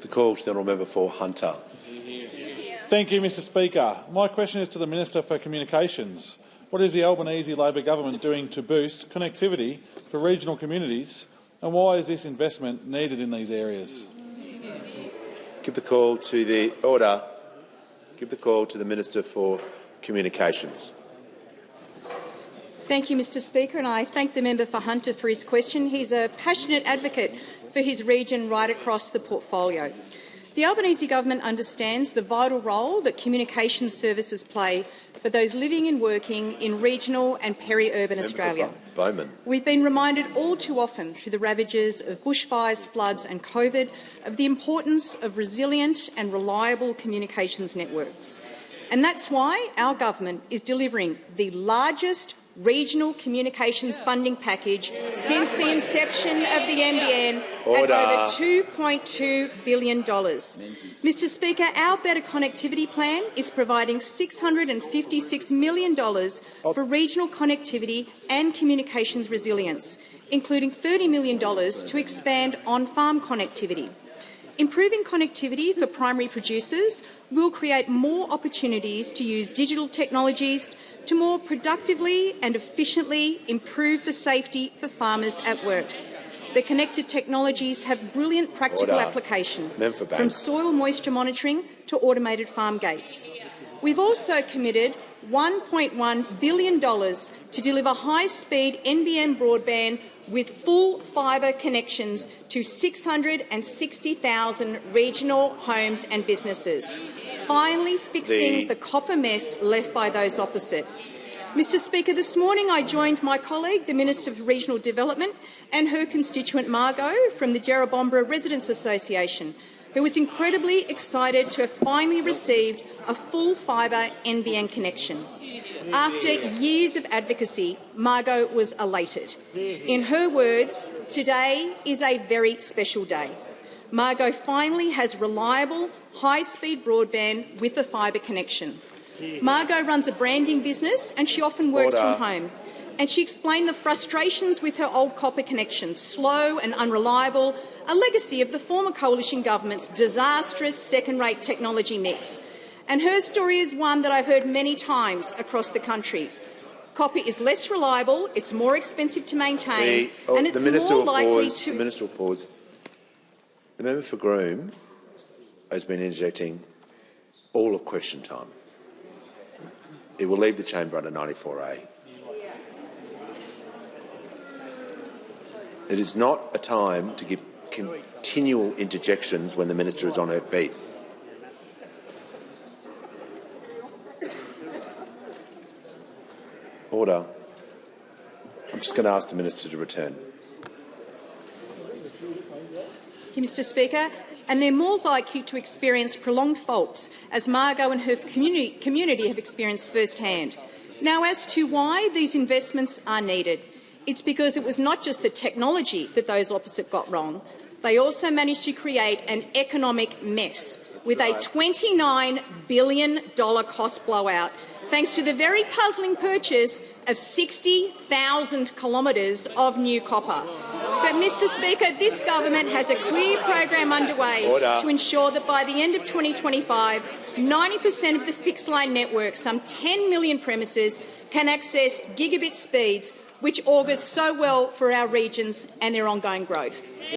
The call to the honourable member for Hunter. Thank you, Mr Speaker. My question is to the Minister for Communications. What is the Albanese Labor government doing to boost connectivity for regional communities, and why is this investment needed in these areas? Give the call to the order. Give the call to the Minister for Communications. Thank you, Mr Speaker, and I thank the member for Hunter for his question. He's a passionate advocate for his region right across the portfolio. The Albanese government understands the vital role that communications services play for those living and working in regional and peri-urban Australia. Bowman. We've been reminded all too often through the ravages of bushfires, floods and COVID of the importance of resilient and reliable communications networks. And that's why our government is delivering the largest regional communications funding package since the inception of the NBN at over $2.2 billion. Mr Speaker, our Better Connectivity Plan is providing $656 million for regional connectivity and communications resilience, including $30 million to expand on-farm connectivity. Improving connectivity for primary producers will create more opportunities to use digital technologies to more productively and efficiently improve the safety for farmers at work. The connected technologies have brilliant practical application, from soil moisture monitoring to automated farm gates. We've also committed $1.1 billion to deliver high-speed NBN broadband with full fibre connections to 660,000 regional homes and businesses, finally fixing the copper mess left by those opposite. Mr Speaker, this morning I joined my colleague, the Minister for Regional Development, and her constituent Margot from the Jerrabomberra Residents Association, who was incredibly excited to have finally received a full fibre NBN connection. After years of advocacy, Margot was elated. In her words, today is a very special day. Margot finally has reliable, high-speed broadband with a fibre connection. Margot runs a branding business and she often works from home. And she explained the frustrations with her old copper connections, slow and unreliable, a legacy of the former coalition government's disastrous second-rate technology mix. And her story is one that I've heard many times across the country. Copper is less reliable, it's more expensive to maintain, and it's more likely to— The Minister will pause. The member for Groom has been interjecting all of question time. It will leave the chamber under 94A. It is not a time to give continual interjections when the minister is on her feet. Order. I'm just going to ask the minister to return. Thank you, Mr Speaker. And they're more likely to experience prolonged faults, as Margot and her community have experienced firsthand. Now, as to why these investments are needed, it's because it was not just the technology that those opposite got wrong. They also managed to create an economic mess with a $29 billion cost blowout, thanks to the very puzzling purchase of 60,000 kilometres of new copper. But, Mr Speaker, this government has a clear program underway to ensure that by the end of 2025, 90% of the fixed-line network, some 10 million premises, can access gigabit speeds, which augurs so well for our regions and their ongoing growth.